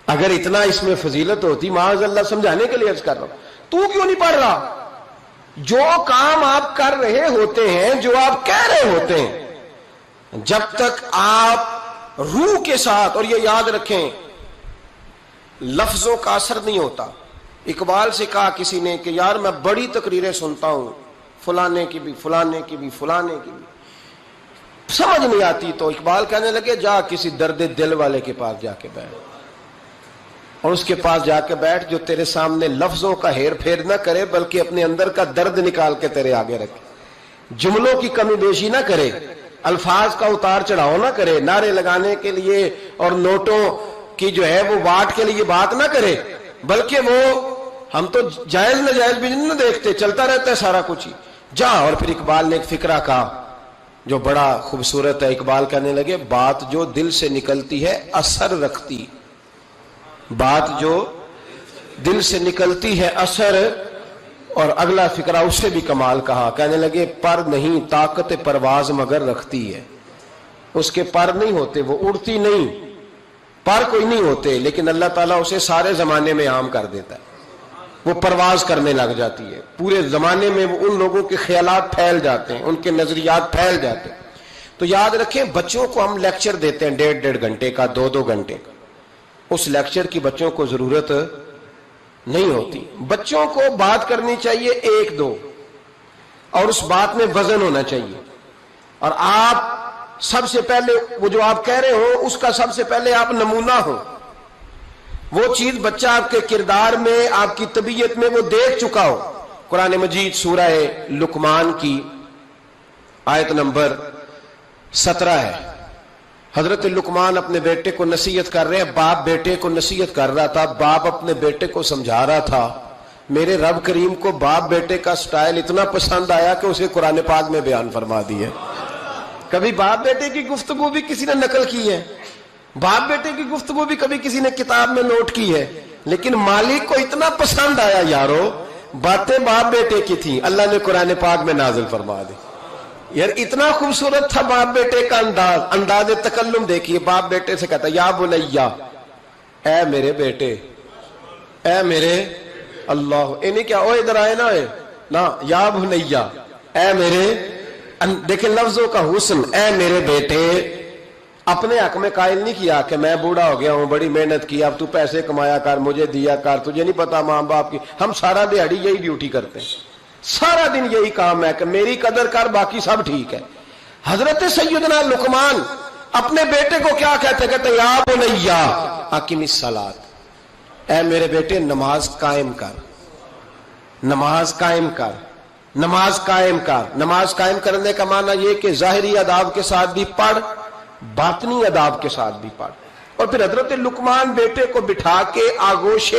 اگر اتنا اس میں فضیلت ہوتی، معاذ اللہ سمجھانے کے لیے عرض کر رہا ہوں، تو کیوں نہیں پڑھ رہا؟ جو کام آپ کر رہے ہوتے ہیں، جو آپ کہہ رہے ہوتے ہیں، جب تک آپ روح کے ساتھ، اور یہ یاد رکھیں لفظوں کا اثر نہیں ہوتا۔ اقبال سے کہا کسی نے کہ یار میں بڑی تقریریں سنتا ہوں، فلانے کی بھی فلانے کی بھی فلانے کی بھی، سمجھ نہیں آتی، تو اقبال کہنے لگے جا کسی درد دل والے کے پاس جا کے بیٹھ، اور اس کے پاس جا کے بیٹھ جو تیرے سامنے لفظوں کا ہیر پھیر نہ کرے، بلکہ اپنے اندر کا درد نکال کے تیرے آگے رکھے، جملوں کی کمی بیشی نہ کرے، الفاظ کا اتار چڑھاؤ نہ کرے، نعرے لگانے کے لیے اور نوٹوں کی جو ہے وہ واٹ کے لیے بات نہ کرے، بلکہ وہ ہم تو جائز ناجائز بھی نہیں دیکھتے، چلتا رہتا ہے سارا کچھ ہی، جا۔ اور پھر اقبال نے ایک فقرہ کہا جو بڑا خوبصورت ہے، اقبال کہنے لگے بات جو دل سے نکلتی ہے اثر رکھتی، بات جو دل سے نکلتی ہے اثر، اور اگلا فقرہ اس سے بھی کمال کہا، کہنے لگے پر نہیں طاقت پرواز مگر رکھتی ہے، اس کے پر نہیں ہوتے، وہ اڑتی نہیں، پر کوئی نہیں ہوتے، لیکن اللہ تعالیٰ اسے سارے زمانے میں عام کر دیتا ہے، وہ پرواز کرنے لگ جاتی ہے، پورے زمانے میں وہ ان لوگوں کے خیالات پھیل جاتے ہیں، ان کے نظریات پھیل جاتے ہیں۔ تو یاد رکھیں بچوں کو ہم لیکچر دیتے ہیں 1.5 گھنٹے کا، 2 گھنٹے کا، اس لیکچر کی بچوں کو ضرورت نہیں ہوتی، بچوں کو بات کرنی چاہیے 1-2، اور اس بات میں وزن ہونا چاہیے، اور آپ سب سے پہلے وہ جو آپ کہہ رہے ہو اس کا سب سے پہلے آپ نمونہ ہو، وہ چیز بچہ آپ کے کردار میں، آپ کی طبیعت میں وہ دیکھ چکا ہو۔ قرآن مجید سورہ لقمان کی آیت نمبر 17 ہے، حضرت لقمان اپنے بیٹے کو نصیحت کر رہے ہیں، باپ بیٹے کو نصیحت کر رہا تھا، باپ اپنے بیٹے کو سمجھا رہا تھا۔ میرے رب کریم کو باپ بیٹے کا سٹائل اتنا پسند آیا کہ اسے قرآن پاک میں بیان فرما دی ہے۔ کبھی باپ بیٹے کی گفتگو بھی کسی نے نقل کی ہے، باپ بیٹے کی گفتگو بھی کبھی کسی نے کتاب میں نوٹ کی ہے، لیکن مالک کو اتنا پسند آیا یارو، باتیں باپ بیٹے کی تھیں، اللہ نے قرآن پاک میں نازل فرما دی۔ یار اتنا خوبصورت تھا باپ بیٹے کا انداز تکلم دیکھیے، باپ بیٹے سے کہتا یا بنیا، اے میرے بیٹے، اے میرے اللہ، انہیں کیا او ادھر آئے نا یا بنیا، اے میرے، دیکھیں لفظوں کا حسن، اے میرے بیٹے، اپنے حق میں قائل نہیں کیا کہ میں بوڑھا ہو گیا ہوں، بڑی محنت کی، اب تو پیسے کمایا کر، مجھے دیا کر، تجھے نہیں پتا ماں باپ کی۔ ہم سارا دیہڑی یہی ڈیوٹی کرتے ہیں، سارا دن یہی کام ہے کہ میری قدر کر، باقی سب ٹھیک ہے۔ حضرت سیدنا لقمان اپنے بیٹے کو کیا کہتے یا بنیا اقم الصلاۃ، اے میرے بیٹے نماز قائم کر، نماز قائم کر، نماز قائم کر۔ نماز قائم کرنے کا معنی یہ کہ ظاہری آداب کے ساتھ بھی پڑھ، باطنی آداب کے ساتھ بھی پڑھ۔ اور پھر حضرت لقمان بیٹے کو بٹھا کے آگوش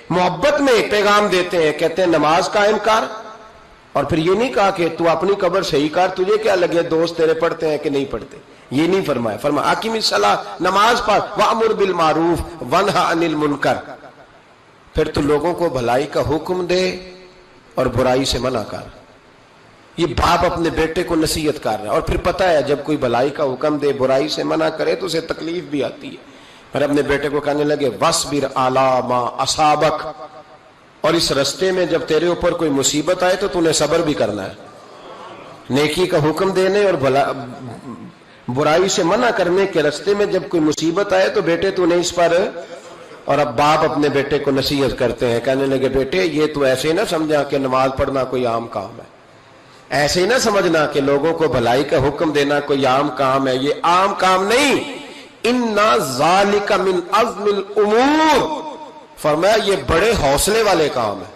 محبت میں پیغام دیتے ہیں، کہتے ہیں نماز قائم کر، اور پھر یہ نہیں کہا کہ تو اپنی قبر صحیح کر، تجھے کیا لگے دوست تیرے پڑھتے ہیں کہ نہیں پڑھتے، یہ نہیں فرمایا، فرمایا اقیم الصلاۃ، نماز پڑھ، وامر بالمعروف وانہا عن المنکر، پھر تو لوگوں کو بھلائی کا حکم دے اور برائی سے منع کر۔ یہ باپ اپنے بیٹے کو نصیحت کر رہا ہے، اور پھر پتہ ہے جب کوئی بھلائی کا حکم دے برائی سے منع کرے تو اسے تکلیف بھی آتی ہے۔ پھر اپنے بیٹے کو کہنے لگے وَاصْبِرْ عَلَىٰ مَا أَصَابَكَ، اور اس رستے میں جب تیرے اوپر کوئی مصیبت آئے تو تو نے صبر بھی کرنا ہے، نیکی کا حکم دینے اور برائی سے منع کرنے کے رستے میں جب کوئی مصیبت آئے تو بیٹے تو نے اس پر۔ اور اب باپ اپنے بیٹے کو نصیحت کرتے ہیں، کہنے لگے بیٹے یہ تو ایسے نہ سمجھا کہ نماز پڑھنا کوئی عام کام ہے، ایسے ہی نہ سمجھنا کہ لوگوں کو بھلائی کا حکم دینا کوئی عام کام ہے، یہ عام کام نہیں، اِنَّ ذَلِكَ مِنْ عَزْمِ الْأُمُورِ، فرمایا یہ بڑے حوصلے والے کام ہے،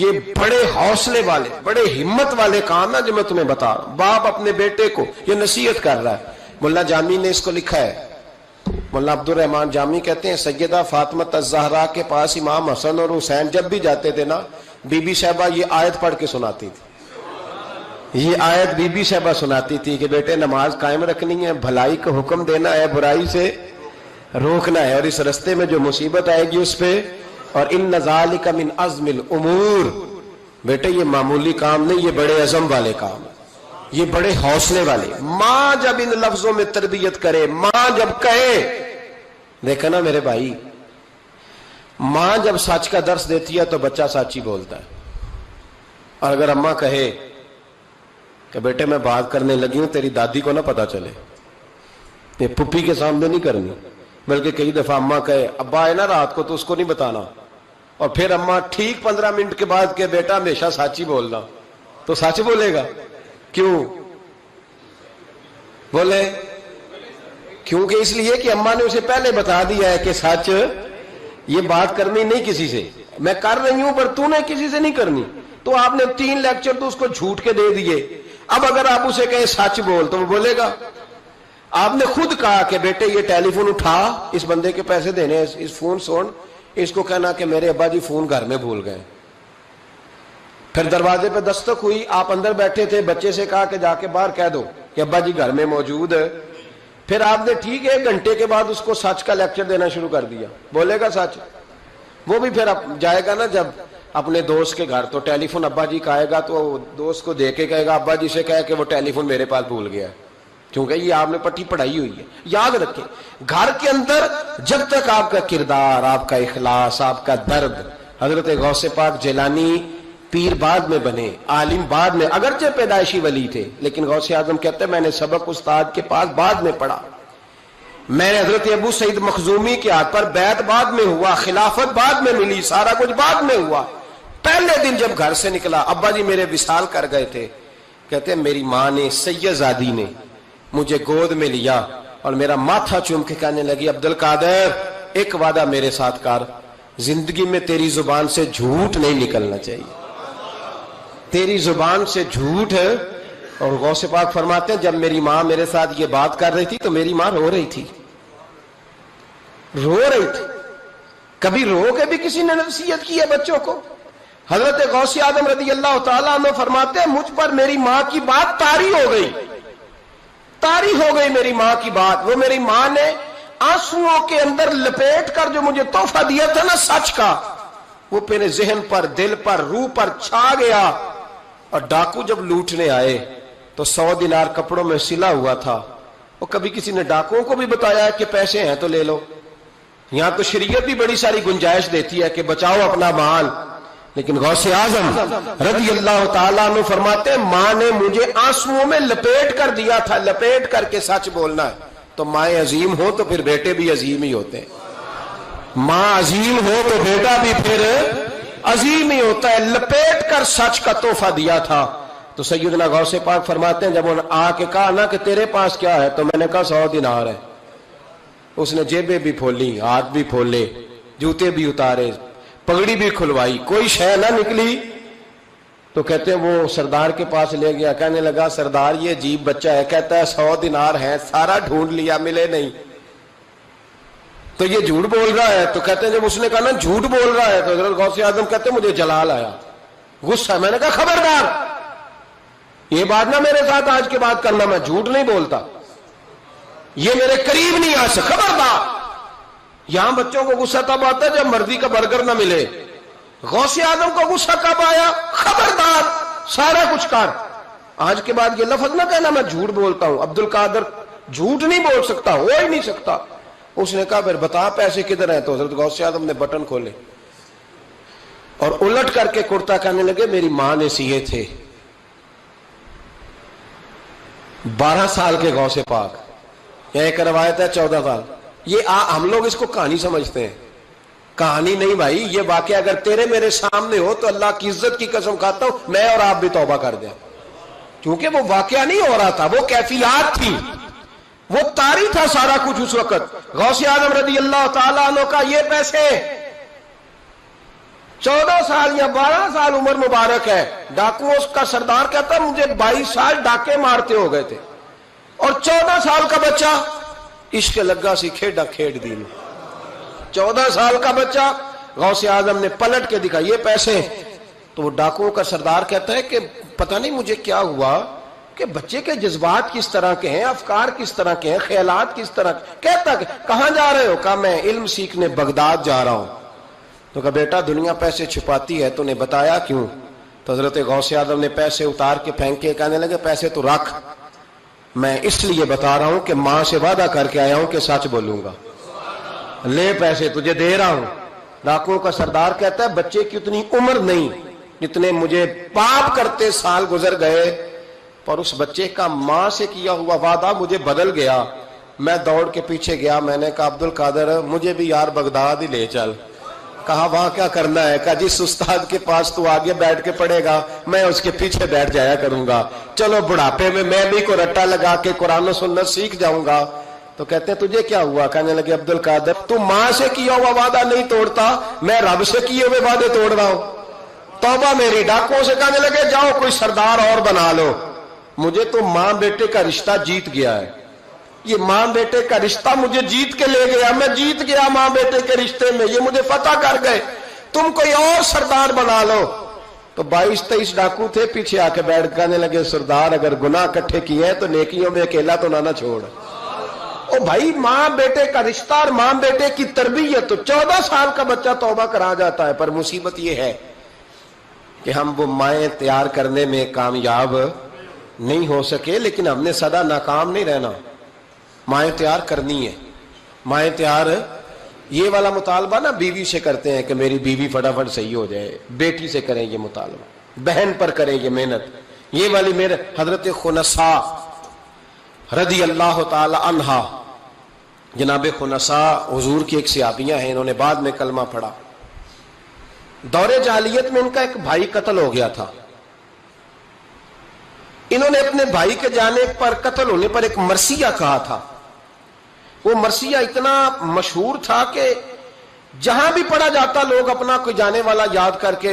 یہ بڑے حوصلے والے، بڑے ہمت والے کام ہے جو میں تمہیں بتا رہا ہوں۔ باپ اپنے بیٹے کو یہ نصیحت کر رہا ہے۔ ملا جامی نے اس کو لکھا ہے، مولانا عبد الرحمن جامی کہتے ہیں سیدہ فاطمہ الزہرا کے پاس امام حسن اور حسین جب بھی جاتے تھے نا، بی بی صاحبہ یہ آیت پڑھ کے سناتی تھی، یہ آیت بی بی صاحبہ سناتی تھی کہ بیٹے نماز قائم رکھنی ہے، بھلائی کا حکم دینا ہے، برائی سے روکنا ہے، اور اس رستے میں جو مصیبت آئے گی اس پہ، اور ان ذالک من عزم الامور، بیٹے یہ معمولی کام نہیں، یہ بڑے عزم والے کام، یہ بڑے حوصلے والے۔ ماں جب ان لفظوں میں تربیت کرے، ماں جب کہے دیکھا نا میرے بھائی، ماں جب سچ کا درس دیتی ہے تو بچہ سچ ہی بولتا ہے. اور اگر اماں کہے کہ بیٹے میں بات کرنے لگی ہوں تیری دادی کو نہ پتا چلے، یہ پھپھی کے سامنے نہیں کرنی، بلکہ کئی دفعہ اماں کہے ابا آئے نا رات کو تو اس کو نہیں بتانا، اور پھر اماں ٹھیک 15 منٹ کے بعد کہ بیٹا ہمیشہ سچ ہی بولنا، تو سچ بولے گا. کیوں بولے؟ کیونکہ اس لیے کہ اماں نے اسے پہلے بتا دیا ہے کہ سچ یہ بات کرنی نہیں کسی سے، میں کر رہی ہوں پر تو نے کسی سے نہیں کرنی. تو آپ نے 3 لیکچر تو اس کو جھوٹ کے دے دیے. اب اگر آپ اسے کہیں سچ بول تو وہ بولے گا. آپ نے خود کہا کہ بیٹے یہ ٹیلی فون اٹھا، اس بندے کے پیسے دینے، اس فون سن، اس کو کہنا کہ میرے ابا جی فون گھر میں بھول گئے. پھر دروازے پہ دستک ہوئی، آپ اندر بیٹھے تھے، بچے سے کہا کہ جا کے باہر کہہ دو کہ ابا جی گھر میں موجود ہے. پھر آپ نے ٹھیک ہے 1 گھنٹے کے بعد اس کو سچ کا لیکچر دینا شروع کر دیا. بولے گا سچ؟ وہ بھی پھر جائے گا نا جب اپنے دوست کے گھر، تو ٹیلی فون ابا جی کا آئے گا تو دوست کو دے کے کہے گا ابا جی سے کہے کہ وہ ٹیلی فون میرے پاس بھول گیا ہے، کیونکہ یہ آپ نے پٹی پڑھائی ہوئی ہے. یاد رکھیں، گھر کے اندر جب تک آپ کا کردار، آپ کا اخلاص، آپ کا درد. حضرت غوث پاک جیلانی پیر بعد میں بنے، عالم بعد میں، اگرچہ پیدائشی ولی تھے، لیکن غوث اعظم کہتے ہیں میں نے سبق استاد کے پاس بعد میں پڑھا. میں نے حضرت ابو سعید مخزومی کے ہاتھ پر بیعت بعد میں ہوا، خلافت بعد میں ملی، سارا کچھ بعد میں ہوا. پہلے دن جب گھر سے نکلا، ابا جی میرے وصال کر گئے تھے، کہتے ہیں میری ماں نے، سید زادی نے مجھے گود میں لیا اور میرا ماتھا چوم کے کہنے لگی عبد القادر ایک وعدہ میرے ساتھ کر، زندگی میں تیری زبان سے جھوٹ نہیں نکلنا چاہیے، تیری زبان سے جھوٹ ہے. اور غوث پاک فرماتے ہیں جب میری ماں میرے ساتھ یہ بات کر رہی تھی تو میری ماں رو رہی تھی، رو رہی تھی. کبھی رو کے بھی کسی نے نصیحت کی ہے بچوں کو؟ حضرت غوث اعظم رضی اللہ تعالیٰ عنہ فرماتے ہیں مجھ پر میری ماں کی بات طاری ہو گئی، طاری ہو گئی میری ماں کی بات. وہ میری ماں نے آنسوؤں کے اندر لپیٹ کر جو مجھے تحفہ دیا تھا نا سچ کا، وہ میرے ذہن پر، دل پر، روح پر چھا گیا. اور ڈاکو جب لوٹنے آئے تو 100 دینار کپڑوں میں سلا ہوا تھا. وہ کبھی کسی نے ڈاکوؤں کو بھی بتایا کہ پیسے ہیں تو لے لو؟ یہاں تو شریعت بھی بڑی ساری گنجائش دیتی ہے کہ بچاؤ اپنا مال. لیکن غوث اعظم رضی اللہ تعالیٰ عنہ فرماتے ہیں ماں نے مجھے آنسوؤں میں لپیٹ کر دیا تھا، لپیٹ کر کے سچ بولنا ہے. تو مائیں عظیم ہو تو پھر بیٹے بھی عظیم ہی ہوتے ہیں، ماں عظیم ہو تو بیٹا بھی پھر عظیم ہی ہوتا ہے. لپیٹ کر سچ کا تحفہ دیا تھا. تو سیدنا غوث پاک فرماتے ہیں جب انہوں نے آ کے کہا نا کہ تیرے پاس کیا ہے، تو میں نے کہا 100 دینار ہے. اس نے جیبیں بھی کھولی، ہاتھ بھی کھولے، جوتے بھی اتارے، پگڑی بھی کھلوائی، کوئی شے نہ نکلی. تو کہتے ہیں وہ سردار کے پاس لے گیا، کہنے لگا سردار یہ عجیب بچہ ہے، کہتا ہے 100 دینار ہیں، سارا ڈھونڈ لیا ملے نہیں، تو یہ جھوٹ بول رہا ہے. تو کہتے ہیں جب اس نے کہا نا جھوٹ بول رہا ہے، تو حضرت غوث اعظم کہتے ہیں مجھے جلال آیا، غصہ. میں نے کہا خبردار یہ بات نہ میرے ساتھ آج کے بعد کرنا، میں جھوٹ نہیں بولتا، یہ میرے قریب نہیں آ سکتا، خبردار. یہاں بچوں کو غصہ تب آتا ہے جب مرضی کا برگر نہ ملے. غوث اعظم کو غصہ کب آیا؟ خبردار سارا کچھ کر، آج کے بعد یہ لفظ نہ کہنا میں جھوٹ بولتا ہوں. عبد القادر جھوٹ نہیں بول سکتا، ہو ہی نہیں سکتا. اس نے کہا پھر بتا پیسے کدھر ہیں؟ تو حضرت غوث اعظم نے بٹن کھولے اور الٹ کر کے کرتا کہنے لگے میری ماں نے سیے تھے. 12 سال کے غوث پاک، یہ ایک روایت ہے 14 سال. یہ ہم لوگ اس کو کہانی سمجھتے ہیں، کہانی نہیں بھائی. یہ واقعہ اگر تیرے میرے سامنے ہو تو اللہ کی عزت کی قسم کھاتا ہوں میں اور آپ بھی توبہ کر دیں، کیونکہ وہ واقعہ نہیں ہو رہا تھا، وہ کیفیات تھی، وہ طاری تھا سارا کچھ اس وقت. غوث اعظم رضی اللہ تعالیٰ عنہ کا یہ پیسے 14 سال یا 12 سال عمر مبارک ہے. ڈاکوؤں کا سردار کہتا ہے مجھے 22 سال ڈاکے مارتے ہو گئے تھے، اور 14 سال کا بچہ عشق لگا سی کھیڈا کھیڈ دی. 14 سال کا بچہ. غوث اعظم نے پلٹ کے دکھا یہ پیسے. تو وہ ڈاکوؤں کا سردار کہتا ہے کہ پتہ نہیں مجھے کیا ہوا کہ بچے کے جذبات کس طرح کے ہیں، افکار کس طرح کے ہیں، خیالات کس طرح کے. کہتا کہ کہاں جا رہے ہو؟ کہا میں علم سیکھنے بغداد جا رہا ہوں. تو کہا بیٹا دنیا پیسے چھپاتی ہے، تو نے بتایا کیوں؟ تو حضرت غوث اعظم نے پیسے اتار کے پھینکے، کہنے لگے پیسے تو رکھ، میں اس لیے بتا رہا ہوں کہ ماں سے وعدہ کر کے آیا ہوں کہ سچ بولوں گا. لے پیسے تجھے دے رہا ہوں۔ ڈاکوؤں کا سردار کہتا ہے بچے کی اتنی عمر نہیں جتنے مجھے پاپ کرتے سال گزر گئے، پر اس بچے کا ماں سے کیا ہوا وعدہ مجھے بدل گیا۔ میں دوڑ کے پیچھے گیا، میں نے کہا عبد القادر مجھے بھی یار بغداد ہی لے چل۔ کہا وہاں کیا کرنا ہے؟ کہا جس استاد کے پاس تو آگے بیٹھ کے پڑھے گا میں اس کے پیچھے بیٹھ جایا کروں گا، چلو بڑھاپے میں بھی کو رٹا لگا کے قرآن و سنت سیکھ جاؤں گا۔ تو کہتے ہیں تجھے کیا ہوا؟ کہنے لگے عبد القادر تو ماں سے کیا ہوا وعدہ نہیں توڑتا، میں رب سے کیے ہوئے وعدے توڑ رہا ہوں، توبہ میری۔ ڈاکوؤں سے کہنے لگے جاؤ کوئی سردار اور بنا لو، مجھے تو ماں بیٹے کا رشتہ جیت گیا ہے، یہ ماں بیٹے کا رشتہ مجھے جیت کے لے گیا، میں جیت گیا ماں بیٹے کے رشتے میں، یہ مجھے فتح کر گئے، تم کوئی اور سردار بنا لو۔ تو 22-23 ڈاکو تھے، پیچھے آ کے بیٹھ کہنے لگے سردار اگر گناہ اکٹھے کیے ہیں تو نیکیوں میں اکیلا تو نہ چھوڑ۔ او بھائی ماں بیٹے کا رشتہ اور ماں بیٹے کی تربیت، تو 14 سال کا بچہ توبہ کرا جاتا ہے، پر مصیبت یہ ہے کہ ہم وہ مائیں تیار کرنے میں کامیاب نہیں ہو سکے، لیکن ہم نے سدا ناکام نہیں رہنا، مائیں تیار کرنی ہے۔ مائیں تیار یہ والا مطالبہ نا بیوی سے کرتے ہیں کہ میری بیوی فٹافٹ صحیح ہو جائے، بیٹی سے کریں یہ مطالبہ، بہن پر کریں یہ محنت، یہ والی میرے حضرت خنسا رضی اللہ تعالی عنہا، جناب خنسا حضور کی ایک صحابیہ ہیں، انہوں نے بعد میں کلمہ پڑھا۔ دور جاہلیت میں ان کا ایک بھائی قتل ہو گیا تھا، انہوں نے اپنے بھائی کے جانے پر قتل ہونے پر ایک مرثیہ کہا تھا۔ وہ مرثیہ اتنا مشہور تھا کہ جہاں بھی پڑھا جاتا لوگ اپنا کوئی جانے والا یاد کر کے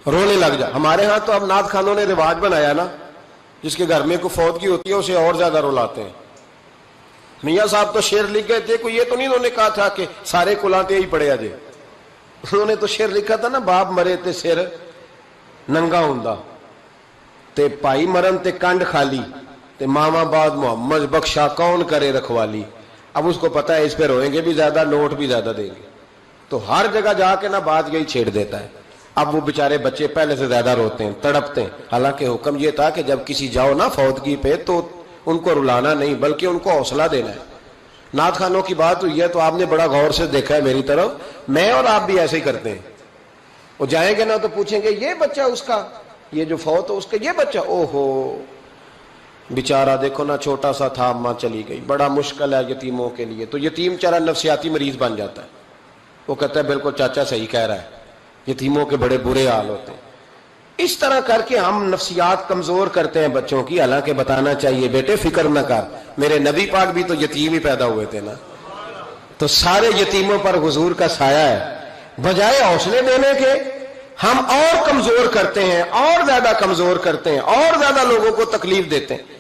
رونے لگ جائے۔ ہمارے ہاں تو اب نعت خانوں نے رواج بنایا نا، جس کے گھر میں کوئی فوتگی ہوتی ہے اسے اور زیادہ رلاتے ہیں۔ میاں صاحب تو شعر لکھ گئے تھے، کوئی یہ تو نہیں انہوں نے کہا تھا کہ سارے کلاتے ہی پڑے اجے، انہوں نے تو شعر لکھا تھا نا، باپ مرے تے سر ننگا ہوندا تے پائی مرن تے کنڈ خالی تے ماما بعد محمد بخشا کون کرے رکھوالی۔ اب اس کو پتا ہے اس پہ روئیں گے بھی زیادہ، نوٹ بھی زیادہ دیں گے، تو ہر جگہ جا کے نا بات یہی چھیڑ دیتا ہے۔ اب وہ بیچارے بچے پہلے سے زیادہ روتے ہیں، تڑپتے ہیں، حالانکہ حکم یہ تھا کہ جب کسی جاؤ نا فوتگی پہ تو ان کو رلانا نہیں بلکہ ان کو حوصلہ دینا ہے۔ نعت خانوں کی بات ہوئی ہے تو آپ نے بڑا غور سے دیکھا ہے میری طرف، میں اور آپ بھی ایسے ہی کرتے ہیں۔ وہ جائیں گے نا تو پوچھیں گے یہ بچہ اس کا، یہ جو فوت ہو اس کا یہ بچہ، او ہو بیچارہ دیکھو نا چھوٹا سا تھا، ماں چلی گئی، بڑا مشکل ہے یتیموں کے لیے۔ تو یتیم چارہ نفسیاتی مریض بن جاتا ہے، وہ کہتا ہے بالکل چاچا صحیح کہہ رہا ہے، یتیموں کے بڑے برے حال ہوتے ہیں۔ اس طرح کر کے ہم نفسیات کمزور کرتے ہیں بچوں کی، حالانکہ بتانا چاہیے بیٹے فکر نہ کر، میرے نبی پاک بھی تو یتیم ہی پیدا ہوئے تھے نا، تو سارے یتیموں پر حضور کا سایہ ہے۔ بجائے حوصلے دینے کے ہم اور کمزور کرتے ہیں، اور زیادہ کمزور کرتے ہیں، اور زیادہ لوگوں کو تکلیف دیتے ہیں۔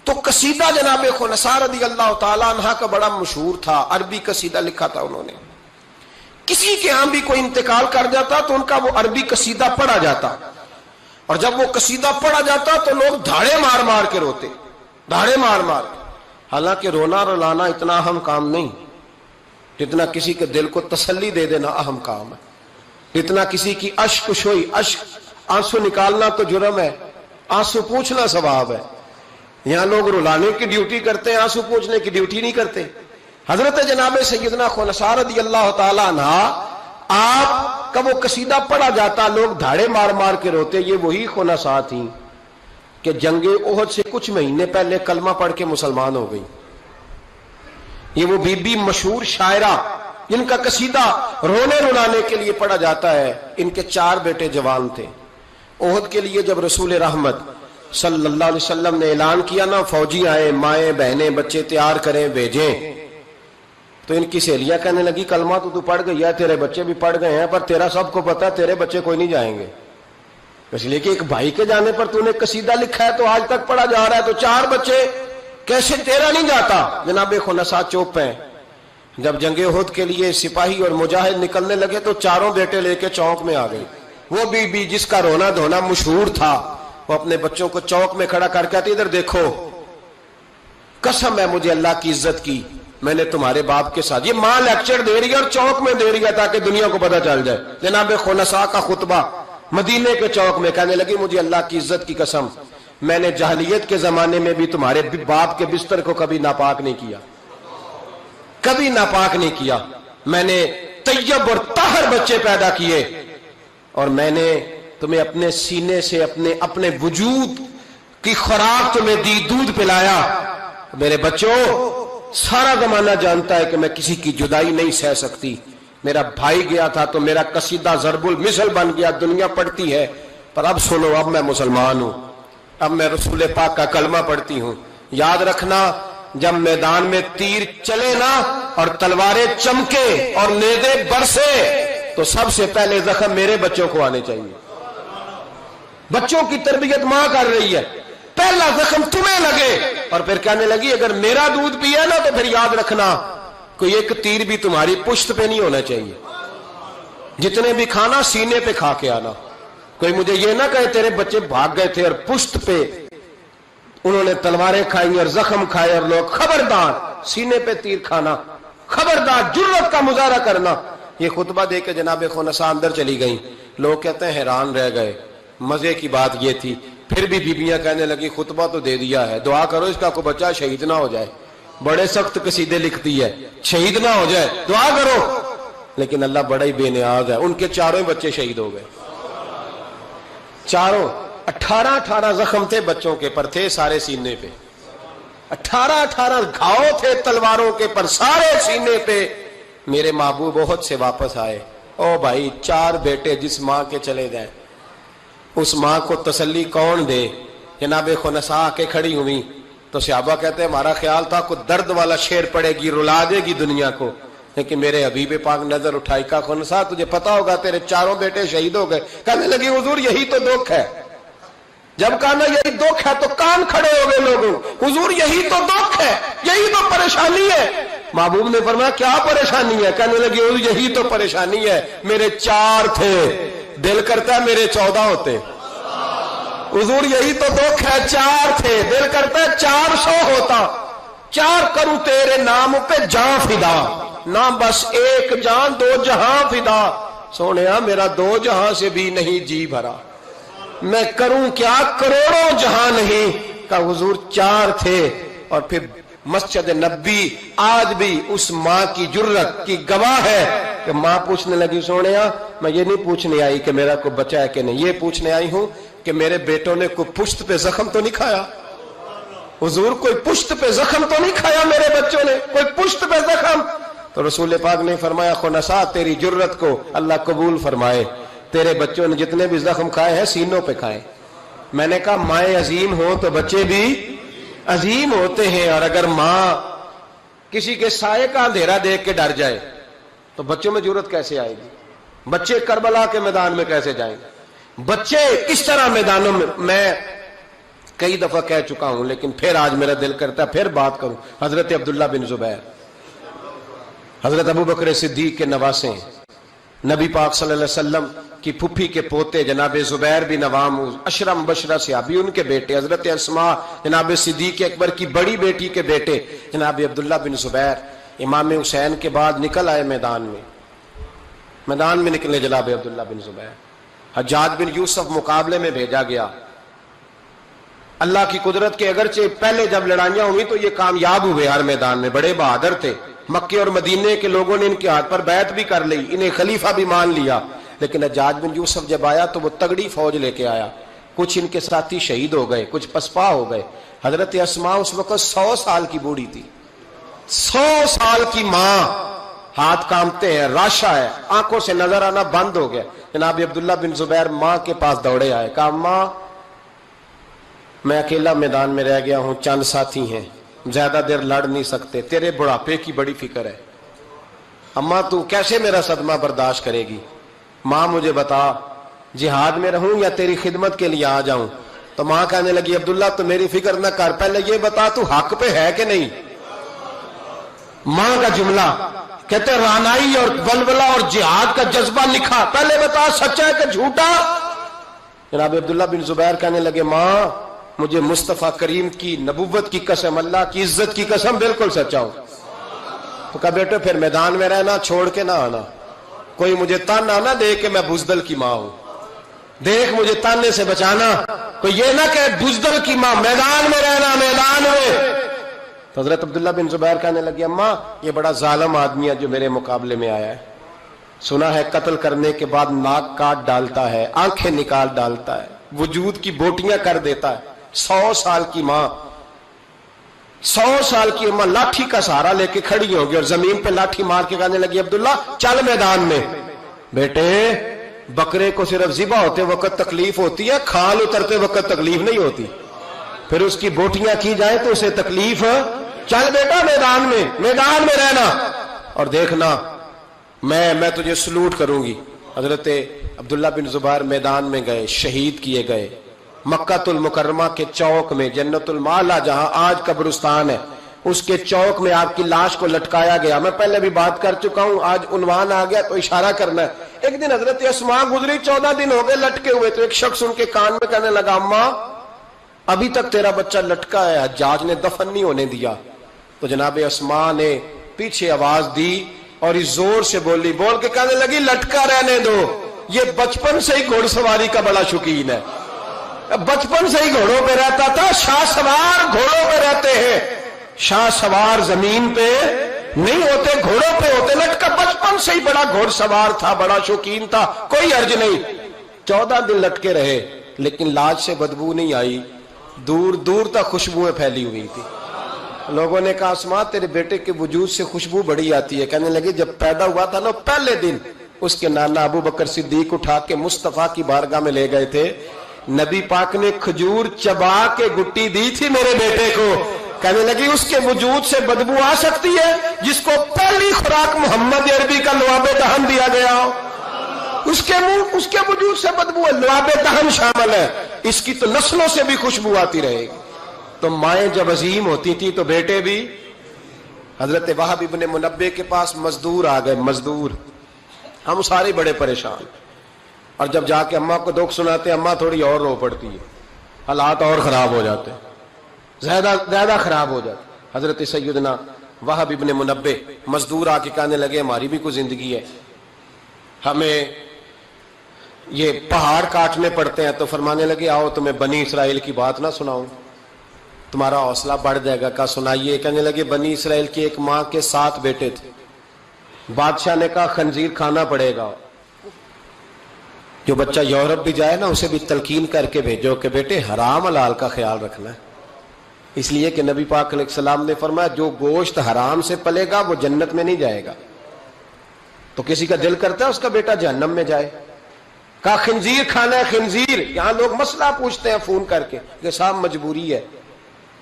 تو قصیدہ جناب خنسا رضی اللہ تعالیٰ عنہ کا بڑا مشہور تھا، عربی قصیدہ لکھا تھا انہوں نے۔ کسی کے ہاں بھی کوئی انتقال کر جاتا تو ان کا وہ عربی قصیدہ پڑھا جاتا، اور جب وہ قصیدہ پڑھا جاتا تو لوگ دھاڑے مار مار کے روتے، دھاڑے مار مار۔ حالانکہ رونا رلانا اتنا اہم کام نہیں جتنا کسی کے دل کو تسلی دے دینا اہم کام ہے، جتنا کسی کی اشک شوئی، اشک آنسو نکالنا تو جرم ہے، آنسو پوچھنا ثواب ہے۔ یہاں لوگ رلانے کی ڈیوٹی کرتے ہیں، آنسو پوچھنے کی ڈیوٹی نہیں کرتے۔ حضرت جناب سیدنا خنسا رضی اللہ تعالی عنہ، آپ کا وہ قصیدہ پڑھا جاتا لوگ دھاڑے مار مار کے روتے۔ یہ وہی خنسا تھیں کہ جنگ احد سے کچھ مہینے پہلے کلمہ پڑھ کے مسلمان ہو گئی۔ یہ وہ بی بی مشہور شاعرہ جن کا قصیدہ رونے رلانے کے لیے پڑھا جاتا ہے۔ ان کے 4 بیٹے جوان تھے۔ احد کے لیے جب رسول رحمت صلی اللہ علیہ وسلم نے اعلان کیا نا، فوجی آئے، مائیں بہنیں بچے تیار کریں بھیجیں، تو ان کی سہیلیاں کہنے لگی کلمہ تو پڑھ گئی ہے، تیرے بچے بھی پڑھ گئے ہیں، پر تیرا سب کو پتا تیرے بچے کوئی نہیں جائیں گے، اس لیے کہ ایک بھائی کے جانے پر تو نے قصیدہ لکھا ہے تو آج تک پڑھا جا رہا ہے، تو 4 بچے کیسے تیرا نہیں جاتا؟ جناب خنسا چوپ ہیں۔ جب جنگ احد کے لیے سپاہی اور مجاہد نکلنے لگے تو 4 بیٹے لے کے چوک میں آ گئی۔ وہ بی بی جس کا رونا دھونا مشہور تھا، وہ اپنے بچوں کو چوک میں کھڑا کر کے آتی، ادھر دیکھو، قسم ہے مجھے اللہ کی عزت کی، میں نے تمہارے باپ کے ساتھ، یہ ماں لیکچر دے رہی ہے اور چوک میں دے رہی ہے تاکہ دنیا کو پتہ چل جائے۔ جناب خنسا کا خطبہ مدینے کے چوک میں، کہنے لگی مجھے اللہ کی عزت کی قسم، میں نے جاہلیت کے زمانے میں بھی تمہارے باپ کے بستر کو کبھی ناپاک نہیں کیا، کبھی ناپاک نہیں کیا. میں نے طیب اور طاہر بچے پیدا کیے اور میں نے تمہیں اپنے سینے سے اپنے وجود کی خوراک تمہیں دی, دودھ پلایا. میرے بچوں سارا زمانہ جانتا ہے کہ میں کسی کی جدائی نہیں سہ سکتی. میرا بھائی گیا تھا تو میرا قصیدہ ضرب المثل بن گیا, دنیا پڑھتی ہے, پر اب سنو, اب میں مسلمان ہوں, اب میں رسول پاک کا کلمہ پڑھتی ہوں. یاد رکھنا جب میدان میں تیر چلے نا اور تلواریں چمکے اور نیزے برسے تو سب سے پہلے زخم میرے بچوں کو آنے چاہیے. بچوں کی تربیت ماں کر رہی ہے, پہلا زخم تمہیں لگے اور پھر کہنے لگی اگر میرا دودھ پیے نا تو پھر یاد رکھنا کوئی ایک تیر بھی تمہاری پشت پہ نہیں ہونا چاہیے. جتنے بھی کھانا سینے پہ کھا کے آنا. کوئی مجھے یہ نہ کہے تیرے بچے بھاگ گئے تھے اور پشت پہ انہوں نے تلواریں کھائی اور زخم کھائے اور لوگ, خبردار سینے پہ تیر کھانا, خبردار جرت کا مظاہرہ کرنا. یہ خطبہ دے کے جناب خنسا اندر چلی گئیں. لوگ کہتے ہیں حیران رہ گئے. مزے کی بات یہ تھی پھر بھی بیویاں کہنے لگی خطبہ تو دے دیا ہے, دعا کرو اس کا کوئی بچہ شہید نہ ہو جائے. بڑے سخت قصیدے لکھتی ہے, شہید نہ ہو جائے, دعا کرو. لیکن اللہ بڑا ہی بے نیاز ہے, ان کے چاروں بچے شہید ہو گئے. چاروں 18 زخم تھے بچوں کے پر, تھے سارے سینے پہ. 18 گھاؤ تھے تلواروں کے پر, سارے سینے پہ. میرے محبوب احد سے واپس آئے. او بھائی 4 بیٹے جس ماں کے چلے گئے, اس ماں کو تسلی کون دے؟ جناب خنسا آ کے کھڑی ہوئی تو صحابہ کہتے ہیں ہمارا خیال تھا کوئی درد والا شعر پڑے گی, رلا دے گی دنیا کو, لیکن میرے حبیب پاک نظر اٹھائی. کا خنسا تجھے پتا ہوگا تیرے 4 بیٹے شہید ہو گئے. کہنے لگی حضور یہی تو دکھ ہے. جب کہنا یہی دکھ ہے تو کان کھڑے ہو گئے لوگوں, حضور یہی تو دکھ ہے, یہی تو پریشانی ہے. محبوب نے فرمایا کیا پریشانی ہے؟ کہنے لگی حضور یہی تو پریشانی ہے, میرے 4 تھے, دل کرتا ہے میرے 14 ہوتے. حضور یہی تو دکھ ہے, 4 تھے, دل کرتا ہے 400 ہوتا. 4 کروں تیرے نام پہ جان فدا, نہ بس ایک جان 2 جہاں فدا. سونیا میرا 2 جہاں سے بھی نہیں جی بھرا, میں کروں کیا کروڑوں جہاں نہیں. کا حضور 4 تھے. اور پھر مسجد نبی آج بھی اس ماں کی جرت کی گواہ ہے کہ ماں پوچھنے لگی سونیا میں یہ نہیں پوچھنے آئی کہ میرا کوئی بچہ ہے کہ نہیں, یہ پوچھنے آئی ہوں کہ میرے بیٹوں نے کوئی پشت پہ زخم تو نہیں کھایا. حضور کوئی پشت پہ زخم تو نہیں کھایا میرے بچوں نے, کوئی پشت پہ زخم. تو رسول پاک نے فرمایا خنسا تیری جرت کو اللہ قبول فرمائے, تیرے بچوں نے جتنے بھی زخم کھائے ہیں سینوں پہ کھائے. میں نے کہا مائیں عظیم ہوں تو بچے بھی عظیم ہوتے ہیں, اور اگر ماں کسی کے سائے کا اندھیرا دیکھ کے ڈر جائے تو بچوں میں جرت کیسے آئے گی؟ بچے کربلا کے میدان میں کیسے جائیں گے؟ بچے کس طرح میدانوں میں کئی دفعہ کہہ چکا ہوں لیکن پھر آج میرا دل کرتا ہے پھر بات کروں. حضرت عبداللہ بن زبیر حضرت ابو بکر صدیق کے نواسے ہیں, نبی پاک صلی اللہ علیہ وسلم کی پھپھی کے پوتے جناب زبیر بن عوام اشرم مبشرہ صحابی, ان کے بیٹے حضرت اسماء جناب صدیق اکبر کی بڑی بیٹی کے بیٹے جناب عبداللہ بن زبیر امام حسین کے بعد نکل آئے میدان میں نکلے جناب عبداللہ بن زبیر. حجاج بن یوسف مقابلے میں بھیجا گیا. اللہ کی قدرت کے اگرچہ پہلے جب لڑائیاں ہوئی تو یہ کامیاب ہوئے ہر میدان میں, بڑے بہادر تھے. مکے اور مدینے کے لوگوں نے ان کے ہاتھ پر بیعت بھی کر لی, انہیں خلیفہ بھی مان لیا. لیکن حجاج بن یوسف جب آیا تو وہ تگڑی فوج لے کے آیا. کچھ ان کے ساتھی شہید ہو گئے, کچھ پسپا ہو گئے. حضرت اسماء اس وقت 100 سال کی بوڑھی تھی, 100 سال کی ماں, ہاتھ کامتے ہیں, راشا ہے, آنکھوں سے نظر آنا بند ہو گیا. جناب عبداللہ بن زبیر ماں کے پاس دوڑے آئے, کہا ماں میں اکیلا میدان میں رہ گیا ہوں, چند ساتھی ہیں, زیادہ دیر لڑ نہیں سکتے, تیرے بڑھاپے کی بڑی فکر ہے. اماں تو کیسے میرا صدمہ برداشت کرے گی؟ ماں مجھے بتا جہاد میں رہوں یا تیری خدمت کے لیے آ جاؤں؟ تو ماں کہنے لگی عبداللہ تو میری فکر نہ کر, پہلے یہ بتا تو حق پہ ہے کہ نہیں. ماں کا جملہ کہتے رانائی اور ولولہ اور جہاد کا جذبہ لکھا, پہلے بتا سچا ہے کہ جھوٹا. جناب عبداللہ بن زبیر کہنے لگے ماں مجھے مصطفیٰ کریم کی نبوت کی قسم, اللہ کی عزت کی قسم, بالکل سچا ہوں. تو کہا بیٹے پھر میدان میں رہنا, چھوڑ کے نہ آنا. کوئی مجھے تانا نہ دے کہ میں بزدل کی ماں ہوں, دیکھ مجھے تانے سے بچانا. کوئی یہ نہ کہ بزدل کی ماں, میدان میں رہنا, میدان میں. تو حضرت عبداللہ بن زبیر کہنے لگے اماں یہ بڑا ظالم آدمی ہے جو میرے مقابلے میں آیا ہے، سنا ہے قتل کرنے کے بعد ناک کاٹ ڈالتا ہے، آنکھیں نکال ڈالتا ہے، وجود کی بوٹیاں کر دیتا ہے۔ 100 سال کی ماں، 100 سال کی ماں لاٹھی کا سہارا لے کے کھڑی ہوگی اور زمین پہ لاٹھی مار کے کہنے لگی عبداللہ چل میدان میں۔ بیٹے بکرے کو صرف ذبح ہوتے وقت تکلیف ہوتی ہے، کھال اترتے وقت تکلیف نہیں ہوتی، پھر اس کی بوٹیاں کی جائیں تو اسے تکلیف۔ چل بیٹا میدان میں رہنا اور دیکھنا میں تجھے سلوٹ کروں گی۔ حضرت عبداللہ بن زبیر میدان میں گئے، شہید کیے گئے۔ مکہ المکرمہ کے چوک میں جنت المعلا جہاں آج قبرستان ہے اس کے چوک میں آپ کی لاش کو لٹکایا گیا۔ میں پہلے بھی بات کر چکا ہوں، آج عنوان آ گیا تو اشارہ کرنا ہے۔ ایک دن حضرت اسماء گزری، 14 دن ہو گئے لٹکے ہوئے، تو ایک شخص ان کے کان میں کہنے لگا اماں ابھی تک تیرا بچہ لٹکا ہے، حجاج نے دفن نہیں ہونے دیا۔ تو جناب اسماء نے پیچھے آواز دی اور اس زور سے بول کے کہنے لگی لٹکا رہنے دو، یہ بچپن سے ہی گھوڑ سواری کا بڑا شوقین ہے، بچپن سے ہی گھوڑوں پہ رہتا تھا۔ شاہ سوار گھوڑوں پہ رہتے ہیں، شاہ سوار زمین پہ نہیں ہوتے، گھوڑوں پہ ہوتے۔ لٹکا بچپن سے ہی بڑا گھوڑ سوار تھا، بڑا شوقین تھا، کوئی حرج نہیں۔ 14 دن لٹکے رہے لیکن لاش سے بدبو نہیں آئی، دور دور تک خوشبوئیں پھیلی ہوئی تھی۔ لوگوں نے کہا اسماء تیرے بیٹے کے وجود سے خوشبو بڑی آتی ہے۔ کہنے لگے جب پیدا ہوا تھا نا پہلے دن اس کے نانا ابو بکر صدیق اٹھا کے مصطفیٰ کی بارگاہ میں لے گئے تھے، نبی پاک نے کھجور چبا کے گٹی دی تھی میرے بیٹے کو۔ کہنے لگی اس کے وجود سے بدبو آ سکتی ہے جس کو پہلی خوراک محمد عربی کا لعاب دہن دیا گیا ہو، اس کے وجود سے بدبو ہے، لعاب دہن شامل ہے، اس کی تو نسلوں سے بھی خوشبو آتی رہے گی۔ تو مائیں جب عظیم ہوتی تھی تو بیٹے بھی۔ حضرت وہب ابن منبع کے پاس مزدور آ گئے، مزدور، ہم سارے بڑے پریشان، اور جب جا کے اماں کو دکھ سناتے اماں تھوڑی اور رو پڑتی ہے، حالات اور خراب ہو جاتے، زیادہ خراب ہو جاتے۔ حضرت سیدنا وہب ابن منبع مزدور آ کے کہنے لگے ہماری بھی کوئی زندگی ہے، ہمیں یہ پہاڑ کاٹنے پڑتے ہیں۔ تو فرمانے لگے آؤ تمہیں بنی اسرائیل کی بات نہ سناؤں، تمہارا حوصلہ بڑھ جائے گا۔ کہا سنائیے۔ کہنے لگے بنی اسرائیل کی ایک ماں کے 7 بیٹے تھے، بادشاہ نے کہا خنزیر کھانا پڑے گا، جو بچہ یورپ بھی جائے نا اسے بھی تلقین کر کے بھیجو کہ بیٹے حرام حلال کا خیال رکھنا ہے، اس لیے کہ نبی پاک علیہ السلام نے فرمایا جو گوشت حرام سے پلے گا وہ جنت میں نہیں جائے گا۔ تو کسی کا دل کرتا ہے اس کا بیٹا جہنم میں جائے؟ کہا خنزیر کھانا ہے، خنزیر۔ یہاں لوگ مسئلہ پوچھتے ہیں فون کر کے کہ صاحب مجبوری ہے،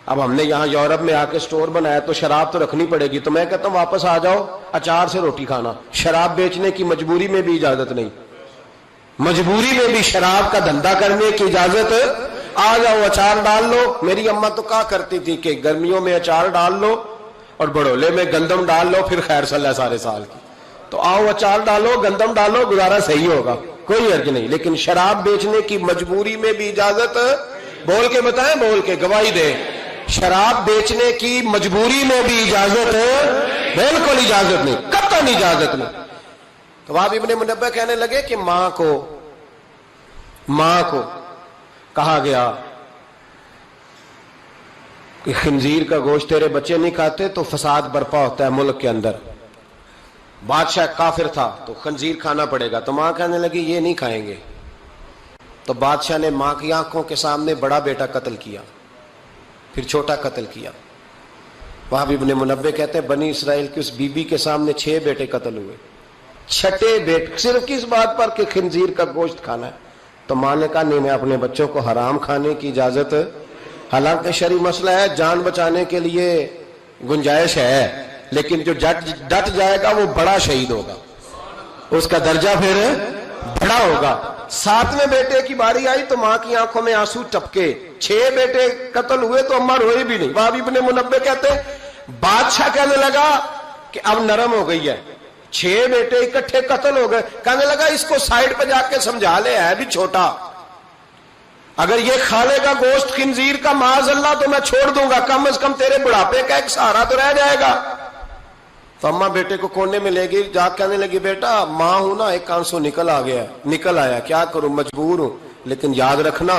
اب ہم نے یہاں یورپ میں آ کے سٹور بنایا تو شراب تو رکھنی پڑے گی، تو میں کہتا ہوں واپس آ جاؤ اچار سے روٹی کھانا، شراب بیچنے کی مجبوری میں بھی اجازت نہیں، مجبوری میں بھی شراب کا دھندا کرنے کی اجازت۔ آ جاؤ اچار ڈال لو۔ میری اماں تو کہا کرتی تھی کہ گرمیوں میں اچار ڈال لو اور بڑولے میں گندم ڈال لو، پھر خیر صلی اللہ سارے سال کی۔ تو آؤ اچار ڈالو، گندم ڈالو، گزارا صحیح ہوگا، کوئی حرج نہیں، لیکن شراب بیچنے کی مجبوری میں بھی اجازت۔ بول کے بتائیں، بول کے گواہی دے، شراب بیچنے کی مجبوری میں بھی اجازت ہے؟ بالکل اجازت نہیں، قطعاً اجازت نہیں۔ تو وہب ابن منبع کہنے لگے کہ ماں کو کہا گیا کہ خنزیر کا گوشت تیرے بچے نہیں کھاتے تو فساد برپا ہوتا ہے ملک کے اندر۔ بادشاہ کافر تھا تو خنزیر کھانا پڑے گا، تو ماں کہنے لگی یہ نہیں کھائیں گے۔ تو بادشاہ نے ماں کی آنکھوں کے سامنے بڑا بیٹا قتل کیا، پھر چھوٹا قتل کیا۔ وہب ابن منبع کہتے ہیں بنی اسرائیل کی اس بی بی کے سامنے 6 بیٹے قتل ہوئے، 6ٹے بیٹے صرف کس بات پر کہ خنزیر کا گوشت کھانا ہے۔ تو ماں نے کہا نہیں، میں اپنے بچوں کو حرام کھانے کی اجازت، حالانکہ شرعی مسئلہ ہے، جان بچانے کے لیے گنجائش ہے، لیکن جو ڈٹ جائے گا وہ بڑا شہید ہوگا، اس کا درجہ پھر بڑا ہوگا۔ 7ویں بیٹے کی باری آئی تو ماں کی آنکھوں میں آنسو ٹپکے، 6 بیٹے قتل ہوئے تو اماں روئی بھی نہیں۔ وہب ابن منبع کہتے بادشاہ کہنے لگا کہ اب نرم ہو گئی ہے، 6 بیٹے اکٹھے قتل ہو گئے، کہنے لگا اس کو سائڈ پہ جا کے سمجھا لے، ہے بھی چھوٹا، اگر یہ کھا لے گا گوشت خنزیر کا معاذ اللہ تو میں چھوڑ دوں گا، کم از کم تیرے بڑھاپے کا ایک سہارا تو رہ جائے گا۔ تو اماں بیٹے کو کونے میں لے گئی، جا کہنے لگی بیٹا ماں ہوں نا، ایک آنسو نکل آیا، کیا کروں، مجبور ہوں، لیکن یاد رکھنا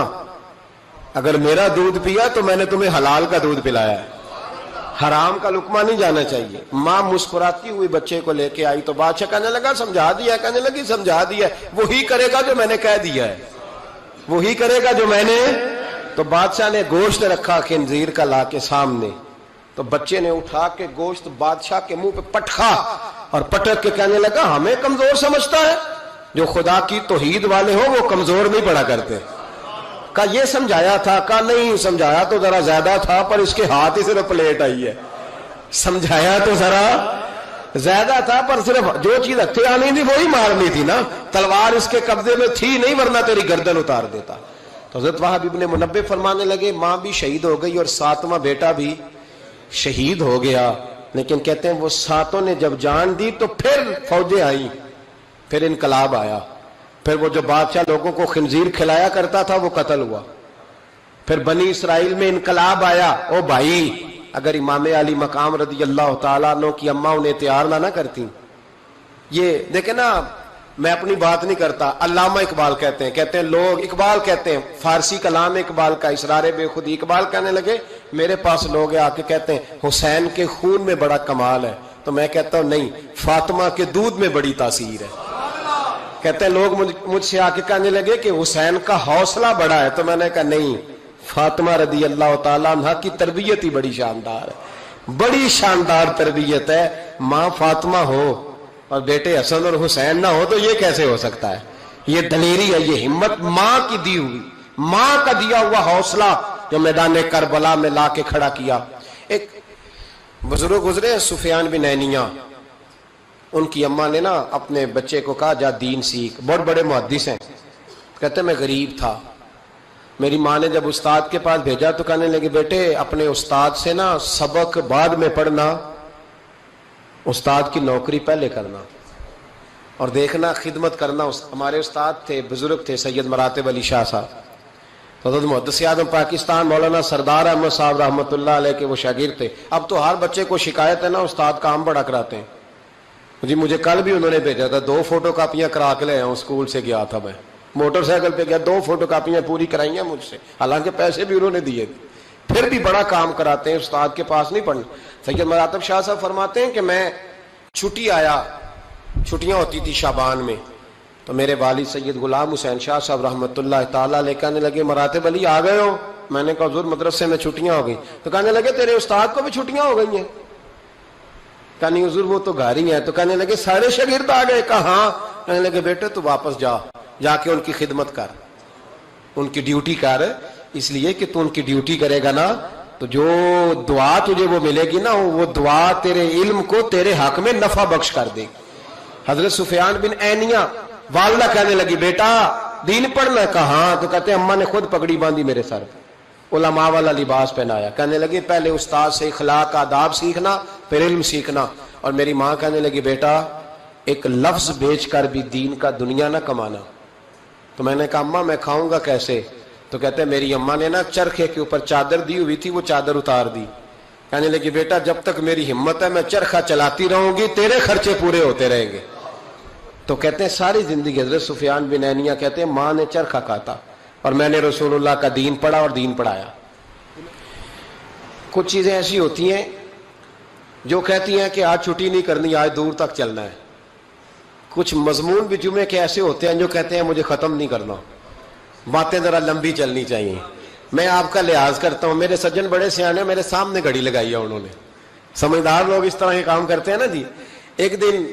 اگر میرا دودھ پیا تو میں نے تمہیں حلال کا دودھ پلایا ہے، حرام کا لقمہ نہیں جانا چاہیے۔ ماں مسکراتی ہوئی بچے کو لے کے آئی تو بادشاہ کہنے لگا سمجھا دیا، کہنے لگی سمجھا دیا، وہی کرے گا جو میں نے کہہ دیا ہے، وہی کرے گا جو میں نے۔ تو بادشاہ نے گوشت رکھا خنزیر کا لا کے سامنے، تو بچے نے اٹھا کے گوشت بادشاہ کے منہ پہ پٹکا اور پٹک کے کہنے لگا ہمیں کمزور سمجھتا ہے؟ جو خدا کی توحید والے ہو وہ کمزور نہیں پڑا کرتے۔ کہا یہ سمجھایا تھا، کہا نہیں سمجھایا تو ذرا زیادہ تھا پر اس کے ہاتھ ہی صرف پلیٹ آئی ہے، سمجھایا تو ذرا زیادہ تھا پر صرف جو چیز ہتھے آنی تھی وہی مارنی تھی نا، تلوار اس کے قبضے میں تھی نہیں ورنہ تیری گردن اتار دیتا۔ تو حضرت وہب ابن منبہ فرمانے لگے ماں بھی شہید ہو گئی اور ساتواں بیٹا بھی شہید ہو گیا، لیکن کہتے ہیں وہ ساتوں نے جب جان دی تو پھر فوجیں آئیں، پھر انقلاب آیا، پھر وہ جو بادشاہ لوگوں کو خنزیر کھلایا کرتا تھا وہ قتل ہوا، پھر بنی اسرائیل میں انقلاب آیا۔ او بھائی اگر امام علی مقام رضی اللہ تعالیٰ عنہ کی اماں انہیں تیار نہ کرتی، یہ دیکھیں نا، میں اپنی بات نہیں کرتا، علامہ اقبال کہتے ہیں لوگ، اقبال کہتے ہیں فارسی کلام اقبال کا اسرار بے خودی، اقبال کہنے لگے میرے پاس لوگ آ کے کہتے ہیں حسین کے خون میں بڑا کمال ہے، تو میں کہتا ہوں نہیں، فاطمہ کے دودھ میں بڑی تاثیر ہے۔ کہتے ہیں لوگ مجھ سے آ کے کہنے لگے کہ حسین کا حوصلہ بڑا ہے، تو میں نے کہا نہیں، فاطمہ رضی اللہ تعالیٰ عنہ کی تربیت ہی بڑی شاندار ہے، بڑی شاندار تربیت ہے۔ ماں فاطمہ ہو اور بیٹے حسن اور حسین نہ ہو تو یہ کیسے ہو سکتا ہے؟ یہ دلیری ہے، یہ ہمت ماں کی دی ہوئی، ماں کا دیا ہوا حوصلہ جو میدان کربلا میں لا کے کھڑا کیا۔ ایک بزرگ گزرے سفیان بن عینیہ، ان کی اماں نے نا اپنے بچے کو کہا جا دین سیکھ، بہت بڑے محدث ہیں، کہتے میں غریب تھا، میری ماں نے جب استاد کے پاس بھیجا تو کہنے لگے بیٹے اپنے استاد سے نا سبق بعد میں پڑھنا، استاد کی نوکری پہلے کرنا اور دیکھنا خدمت کرنا۔ ہمارے استاد تھے، بزرگ تھے سید مراتب علی شاہ صاحب، حضرت محدث اعظم پاکستان مولانا سردار احمد صاحب رحمۃ اللہ علیہ کے وہ شاگرد تھے۔ اب تو ہر بچے کو شکایت ہے نا استاد کام بڑا کراتے ہیں، جی مجھے کل بھی انہوں نے بھیجا تھا 2 فوٹو کاپیاں کرا کے لے آؤں، اسکول سے گیا تھا میں موٹر سائیکل پہ گیا، 2 فوٹو کاپیاں پوری کرائی ہیں مجھ سے، حالانکہ پیسے بھی انہوں نے دیے تھے، پھر بھی بڑا کام کراتے ہیں، استاد کے پاس نہیں پڑھنا۔ سید مراتب شاہ صاحب فرماتے ہیں کہ میں چھٹی آیا، چھٹیاں ہوتی تھی شعبان میں، تو میرے والد سید غلام حسین شاہ صاحب رحمۃ اللہ تعالیٰ علیہ کہنے لگے مراتب علی آ گئے ہو؟ میں نے کہا حضور مدرسے میں چھٹیاں ہو گئی، تو کہنے لگے تیرے استاد کو بھی چھٹیاں ہو گئی ہیں؟ کہا نہیں حضور وہ تو گھر ہی ہیں، تو کہنے لگے سارے شاگرد آ گئے؟ کہا ہاں۔ کہنے لگے بیٹے تو واپس جا کے ان کی خدمت کر، ان کی ڈیوٹی کر، اس لیے کہ تو ان کی ڈیوٹی کرے گا نا تو جو دعا تجھے وہ ملے گی نا وہ دعا تیرے علم کو تیرے حق میں نفع بخش کر دے گی۔ حضرت سفیان بن عینیہ والدہ کہنے لگی بیٹا دین پڑھنا؟ کہا ہاں۔ تو کہتے ہیں اماں نے خود پگڑی باندھی میرے سر پہ، علماء والا لباس پہنایا، کہنے لگے پہلے استاد سے اخلاق آداب سیکھنا پھر علم سیکھنا۔ اور میری ماں کہنے لگی بیٹا ایک لفظ بیچ کر بھی دین کا دنیا نہ کمانا۔ تو میں نے کہا اماں میں کھاؤں گا کیسے؟ تو کہتے ہیں میری اماں نے نا چرخے کے اوپر چادر دی ہوئی تھی، وہ چادر اتار دی، کہنے لگی بیٹا جب تک میری ہمت ہے میں چرخہ چلاتی رہوں گی، تیرے خرچے پورے ہوتے رہیں گے۔ تو کہتے ہیں ساری زندگی حضرت سفیان بن عینیہ کہتے ہیں ماں نے چرخہ کاتا اور میں نے رسول اللہ کا دین پڑھا اور دین پڑھایا۔ کچھ چیزیں ایسی ہوتی ہیں جو کہتی ہیں کہ آج چھٹی نہیں کرنی، آج دور تک چلنا ہے۔ کچھ مضمون بھی جمعے کے ایسے ہوتے ہیں جو کہتے ہیں مجھے ختم نہیں کرنا، باتیں ذرا لمبی چلنی چاہیے۔ میں آپ کا لحاظ کرتا ہوں، میرے سجن بڑے سیانے میرے سامنے گھڑی لگائی ہے انہوں نے، سمجھدار لوگ اس طرح کے کام کرتے ہیں نا جی۔ ایک دن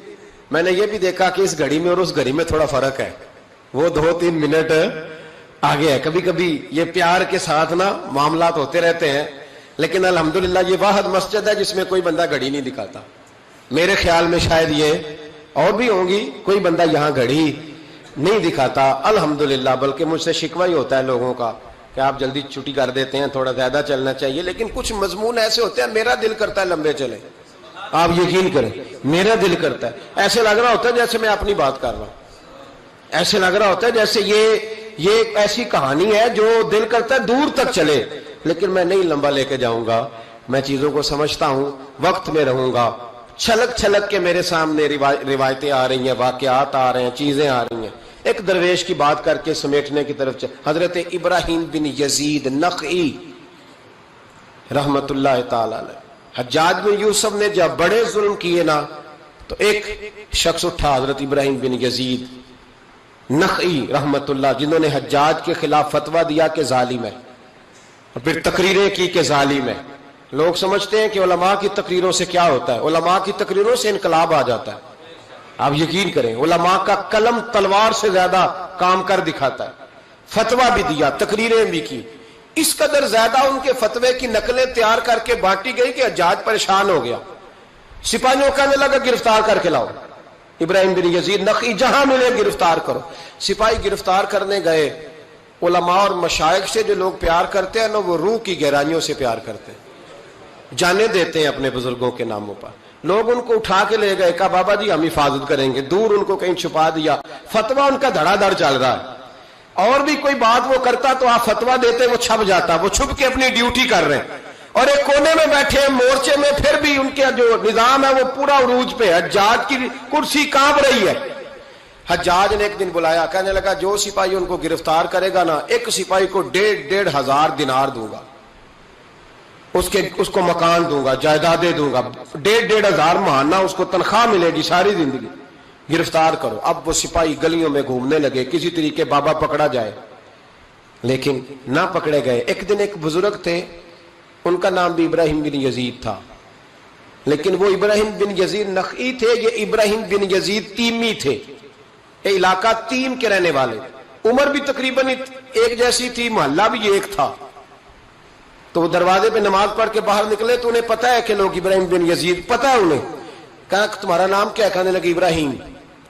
میں نے یہ بھی دیکھا کہ اس گھڑی میں اور اس گھڑی میں تھوڑا فرق ہے، وہ 2-3 منٹ آگے ہے۔ کبھی کبھی یہ پیار کے ساتھ نا معاملات ہوتے رہتے ہیں، لیکن الحمدللہ یہ واحد مسجد ہے جس میں کوئی بندہ گھڑی نہیں دکھاتا۔ میرے خیال میں شاید یہ اور بھی ہوں گی، کوئی بندہ یہاں گھڑی نہیں دکھاتا الحمدللہ، بلکہ مجھ سے شکوہ ہی ہوتا ہے لوگوں کا کہ آپ جلدی چھٹی کر دیتے ہیں، تھوڑا زیادہ چلنا چاہیے۔ لیکن کچھ مضمون ایسے ہوتے ہیں میرا دل کرتا ہے لمبے چلیں، آپ یقین کریں میرا دل کرتا ہے، ایسے لگ رہا ہوتا ہے جیسے میں اپنی بات کر رہا ہوں، ایسے لگ رہا ہوتا ہے جیسے یہ ایسی کہانی ہے جو دل کرتا ہے دور تک چلے، لیکن میں نہیں لمبا لے کے جاؤں گا، میں چیزوں کو سمجھتا ہوں، وقت میں رہوں گا۔ چھلک چھلک کے میرے سامنے روایتیں آ رہی ہیں، واقعات آ رہے ہیں، چیزیں آ رہی ہیں۔ ایک درویش کی بات کر کے سمیٹنے کی طرف حضرت ابراہیم بن یزید نخعی رحمت اللہ تعالی علیہ، حجاج بن یوسف نے جب بڑے ظلم کیے نا تو ایک شخص اٹھا حضرت ابراہیم بن یزید نخعی رحمت اللہ، جنہوں نے حجاج کے خلاف فتویٰ دیا کہ ظالم ہے، اور پھر تقریریں کی کہ ظالم ہے۔ لوگ سمجھتے ہیں کہ علماء کی تقریروں سے کیا ہوتا ہے، علماء کی تقریروں سے انقلاب آ جاتا ہے۔ آپ یقین کریں، علماء کا قلم تلوار سے زیادہ کام کر دکھاتا ہے۔ فتویٰ بھی دیا، تقریریں بھی کی، اس قدر زیادہ ان کے فتوے کی نقلیں تیار کر کے بانٹی گئی کہ حجاج پریشان ہو گیا۔ سپاہیوں کہنے لگا گرفتار کر کے لاؤ ابراہیم بن یزید نخعی، جہاں ملے گرفتار کرو۔ سپاہی گرفتار کرنے گئے۔ علماء اور مشائخ سے جو لوگ پیار کرتے ہیں نا، وہ روح کی گہرائیوں سے پیار کرتے ہیں، جانے دیتے ہیں اپنے بزرگوں کے ناموں پر۔ لوگ ان کو اٹھا کے لے گئے، کہا بابا جی ہم حفاظت کریں گے، دور ان کو کہیں چھپا دیا۔ فتویٰ ان کا دھڑا دھڑ چل رہا ہے، اور بھی کوئی بات وہ کرتا تو آپ فتویٰ دیتے، وہ چھپ جاتا، وہ چھپ کے اپنی ڈیوٹی کر رہے ہیں، اور ایک کونے میں بیٹھے ہیں مورچے میں، پھر بھی ان کے جو نظام ہے وہ پورا عروج پہ ہے، حجاج کی کرسی کانپ رہی ہے۔ حجاج نے ایک دن بلایا، کہنے لگا جو سپاہی ان کو گرفتار کرے گا نا، ایک سپاہی کو 1,500 دینار دوں گا، اس کو مکان دوں گا، جائیدادیں دوں گا، 1,500 ماہانہ اس کو تنخواہ ملے گی ساری زندگی، گرفتار کرو۔ اب وہ سپاہی گلیوں میں گھومنے لگے، کسی طریقے بابا پکڑا جائے، لیکن نہ پکڑے گئے۔ ایک دن ایک بزرگ تھے، ان کا نام بھی ابراہیم بن یزید تھا، لیکن وہ ابراہیم بن یزید نخعی تھے، یہ ابراہیم بن یزید تیمی تھے، یہ علاقہ تیم کے رہنے والے، عمر بھی تقریباً ایک جیسی تھی، محلہ بھی ایک تھا۔ تو وہ دروازے پہ نماز پڑھ کے باہر نکلے تو انہیں پتا ہے کہ لوگ ابراہیم بن یزید، پتا ہے انہیں۔ کہا تمہارا نام کیا ہے؟ کہنے لگے ابراہیم۔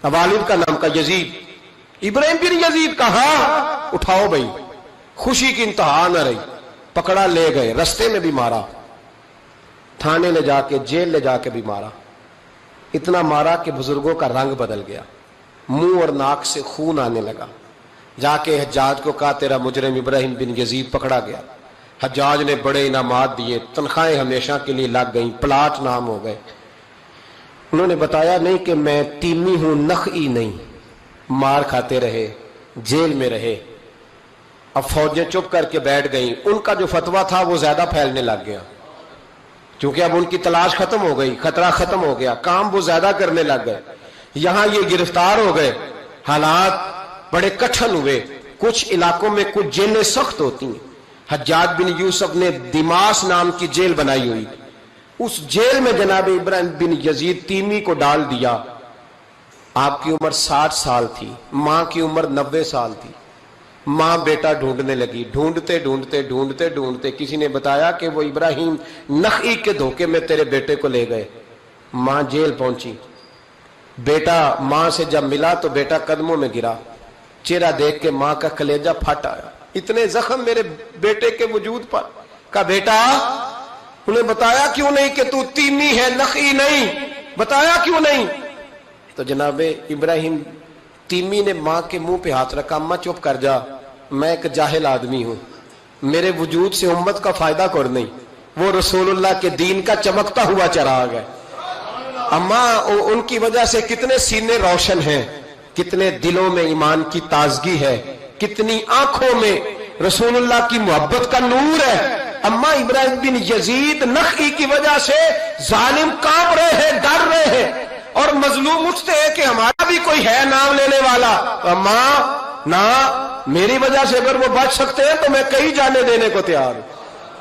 والد کا نام کا یزید۔ ابراہیم بن یزید کہا اٹھاؤ بھائی، خوشی کی انتہا نہ رہی، پکڑا لے گئے، رستے میں بھی مارا، تھانے لے جا کے، جیل لے جا کے بھی مارا، اتنا مارا کہ بزرگوں کا رنگ بدل گیا، منہ اور ناک سے خون آنے لگا۔ جا کے حجاج کو کہا تیرا مجرم ابراہیم بن یزید پکڑا گیا۔ حجاج نے بڑے انعامات دیے، تنخواہیں ہمیشہ کے لیے لگ گئیں، پلاٹ نام ہو گئے۔ انہوں نے بتایا نہیں کہ میں تیمی ہوں، نخعی نہیں۔ مار کھاتے رہے، جیل میں رہے۔ اب فوجیں چپ کر کے بیٹھ گئیں، ان کا جو فتویٰ تھا وہ زیادہ پھیلنے لگ گیا، کیونکہ اب ان کی تلاش ختم ہو گئی، خطرہ ختم ہو گیا، کام وہ زیادہ کرنے لگ گئے۔ یہاں یہ گرفتار ہو گئے، حالات بڑے کٹھن ہوئے۔ کچھ علاقوں میں کچھ جیلیں سخت ہوتی ہیں۔ حجاج بن یوسف نے دماس نام کی جیل بنائی ہوئی، اس جیل میں جناب ابراہیم بن یزید تیمی کو ڈال دیا۔ آپ کی عمر 60 سال تھی، ماں کی عمر 90 سال تھی۔ ماں بیٹا ڈھونڈنے لگی، ڈھونڈتے ڈھونڈتے ڈھونڈتے ڈھونڈتے کسی نے بتایا کہ وہ ابراہیم نخعی کے دھوکے میں تیرے بیٹے کو لے گئے۔ ماں جیل پہنچی، بیٹا ماں سے جب ملا تو بیٹا قدموں میں گرا، چہرہ دیکھ کے ماں کا کلیجہ پھٹ آیا، اتنے زخم میرے بیٹے کے وجود پر۔ کہا بیٹا، انہیں بتایا کیوں نہیں کہ تو تیمی ہے، نخعی نہیں، بتایا کیوں نہیں؟ تو جناب ابراہیم تیمی نے ماں کے منہ پہ ہاتھ رکھا، اماں چپ کر جا، میں ایک جاہل آدمی ہوں، میرے وجود سے امت کا فائدہ کوئی نہیں، وہ رسول اللہ کے دین کا چمکتا ہوا چراغ ہے۔ اماں ان کی وجہ سے کتنے سینے روشن ہیں، کتنے دلوں میں ایمان کی تازگی ہے، کتنی آنکھوں میں رسول اللہ کی محبت کا نور ہے۔ اماں ابراہیم بن یزید نخعی کی وجہ سے ظالم کانپ رہے ہیں، ڈر رہے ہیں، اور مظلوم اٹھتے ہیں کہ ہمارا بھی کوئی ہے نام لینے والا۔ اماں نہ، میری وجہ سے اگر وہ بچ سکتے ہیں تو میں کئی جانے دینے کو تیار ہوں،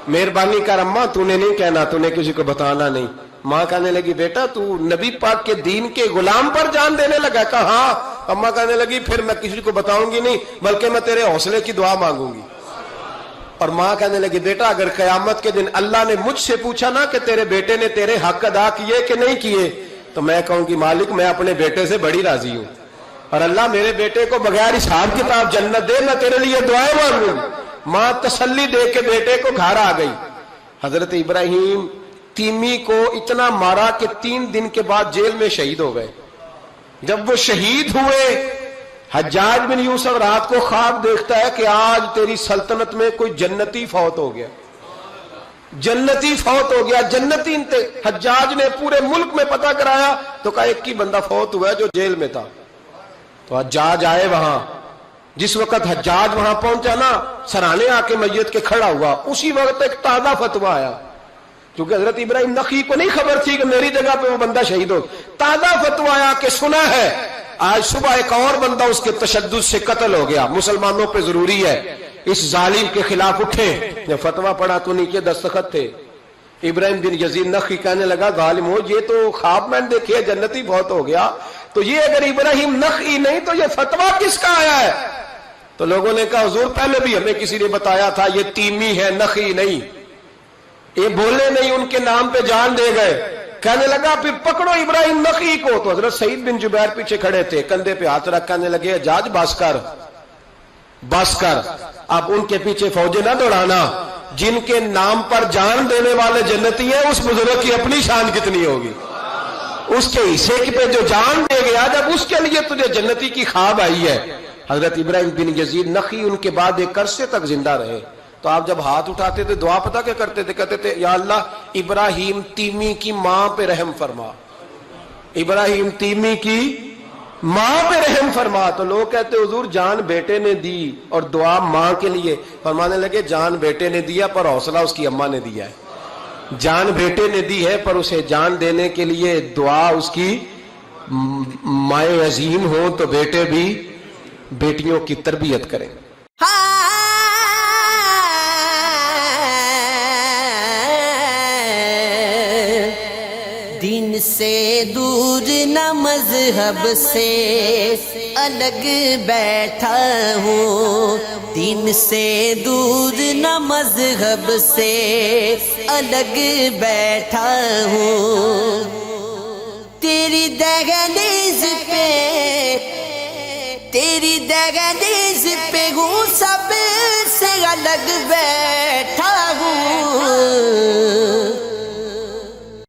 مہربانی کر اماں، تو نے نہیں کہنا، تو نے کسی کو بتانا نہیں۔ ماں کہنے لگی بیٹا تو نبی پاک کے دین کے غلام پر جان دینے لگا؟ کہا ہاں۔ اماں کہنے لگی پھر میں کسی کو بتاؤں گی نہیں، بلکہ میں تیرے حوصلے کی دعا مانگوں گی۔ اور ماں کہنے لگی بیٹا اگر قیامت کے دن اللہ نے مجھ سے پوچھا نا کہ تیرے بیٹے نے تیرے حق ادا کیے کہ نہیں کیے، تو میں کہوں گی مالک میں اپنے بیٹے سے بڑی راضی ہوں، اور اللہ میرے بیٹے کو بغیر حساب کتاب جنت دے، میں تیرے لیے دعائیں مانگوں۔ ماں تسلی دے کے بیٹے کو گھر آ گئی۔ حضرت ابراہیم تیمی کو اتنا مارا کہ 3 دن کے بعد جیل میں شہید ہو گئے۔ جب وہ شہید ہوئے، حجاج بن یوسف رات کو خواب دیکھتا ہے کہ آج تیری سلطنت میں کوئی جنتی فوت ہو گیا، جنتی فوت ہو گیا، جنتی انتے۔ حجاج نے پورے ملک میں پتہ کرایا تو کہا ایک ہی بندہ فوت ہوا ہے جو جیل میں تھا۔ تو حجاج آئے وہاں، جس وقت حجاج وہاں پہنچا نا، سرانے آ کے میت کے کھڑا ہوا، اسی وقت ایک تازہ فتویٰ آیا کیونکہ حضرت ابراہیم نخعی کو نہیں خبر تھی کہ میری جگہ پہ وہ بندہ شہید ہو. تازہ فتویٰ آیا کہ سنا ہے آج صبح ایک اور بندہ اس کے تشدد سے قتل ہو گیا, مسلمانوں پہ ضروری ہے اس ظالم کے خلاف اٹھے. جب فتویٰ پڑھا تو نیچے دستخط تھے. ابراہیم بن یزید نخعی کہنے لگا ظالم ہو, یہ تو خواب میں دیکھے جنتی بہت ہو گیا, تو یہ اگر ابراہیم نخعی نہیں تو یہ فتویٰ کس کا آیا ہے؟ تو لوگوں نے کہا حضور پہلے بھی ہمیں کسی نے بتایا تھا یہ تیمی ہے نخعی نہیں, یہ بولے نہیں ان کے نام پہ جان دے گئے. کہنے لگا پھر پکڑو ابراہیم نخعی کو. تو حضرت سعید بن جبیر پیچھے کھڑے تھے, کندھے پہ ہاتھ رکھ کہنے لگے حجاج بس کر بس کر, اب ان کے پیچھے فوجیں نہ دوڑانا, جن کے نام پر جان دینے والے جنتی ہیں اس بزرگ کی اپنی شان کتنی ہوگی, اس کے حصے پہ جو جان دے گیا جب اس کے لیے تجھے جنتی کی خواب آئی ہے. حضرت ابراہیم بن یزید نخعی ان کے بعد ایک عرصے تک زندہ رہے. تو آپ جب ہاتھ اٹھاتے تھے دعا پتہ کیا کرتے تھے؟ کہتے تھے یا اللہ ابراہیم تیمی کی ماں پہ رحم فرما, ابراہیم تیمی کی ماں پہ رحم فرما. تو لوگ کہتے حضور جان بیٹے نے دی اور دعا ماں کے لیے. فرمانے لگے جان بیٹے نے دیا پر حوصلہ اس کی اماں نے دیا ہے. جان بیٹے نے دی ہے پر اسے جان دینے کے لیے دعا اس کی مائیں عظیم ہوں تو بیٹے بھی بیٹیوں کی تربیت کریں. دین سے دور نہ مذہب سے الگ بیٹھا ہوں, دین سے دور نہ مذہب سے الگ بیٹھا ہوں. تیری دہلیز پہ تیری دہلیز پہ ہوں سب سے الگ بیٹھا